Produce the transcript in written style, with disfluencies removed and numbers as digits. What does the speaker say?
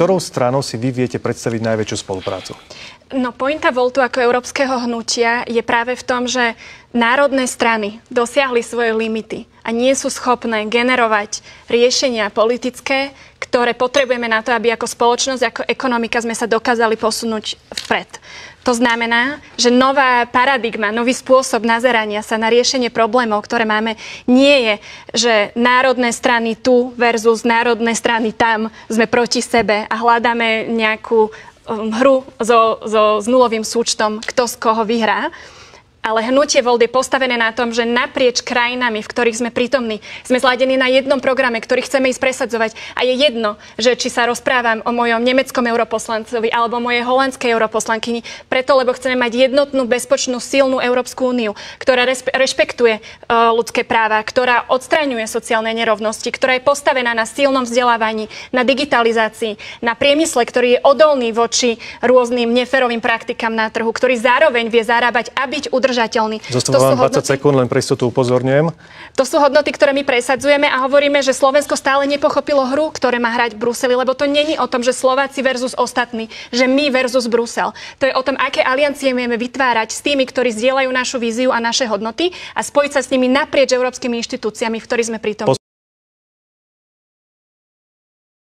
ktorou stranou si vy viete predstaviť najväčšiu spoluprácu? No, pointa Voltu ako európskeho hnutia je práve v tom, že národné strany dosiahli svoje limity a nie sú schopné generovať riešenia politické, ktoré potrebujeme na to, aby ako spoločnosť, ako ekonomika sme sa dokázali posunúť vpred. To znamená, že nová paradigma, nový spôsob nazerania sa na riešenie problémov, ktoré máme, nie je, že národné strany tu versus národné strany tam, sme proti sebe a hľadáme nejakú hru s nulovým súčtom, kto z koho vyhrá. Ale hnutie Volt je postavené na tom, že naprieč krajinami, v ktorých sme prítomní, sme zladení na jednom programe, ktorý chceme ísť presadzovať. A je jedno, že či sa rozprávam o mojom nemeckom europoslancovi alebo o mojej holandskej europoslankyni, preto lebo chceme mať jednotnú, bezpečnú, silnú Európsku úniu, ktorá rešpektuje ľudské práva, ktorá odstraňuje sociálne nerovnosti, ktorá je postavená na silnom vzdelávaní, na digitalizácii, na priemysle, ktorý je odolný voči rôznym neférovým praktikám na trhu, ktorý zároveň vie zarábať a byť udržateľný. Zostáva vám 20 sekúnd, len pre istotu upozorňujem. To sú hodnoty, ktoré my presadzujeme a hovoríme, že Slovensko stále nepochopilo hru, ktoré má hrať v Bruseli, lebo to není o tom, že Slováci versus ostatní, že my versus Brusel. To je o tom, aké aliancie vieme vytvárať s tými, ktorí zdieľajú našu víziu a naše hodnoty a spojiť sa s nimi naprieč európskymi inštitúciami, v ktorých sme prítomní.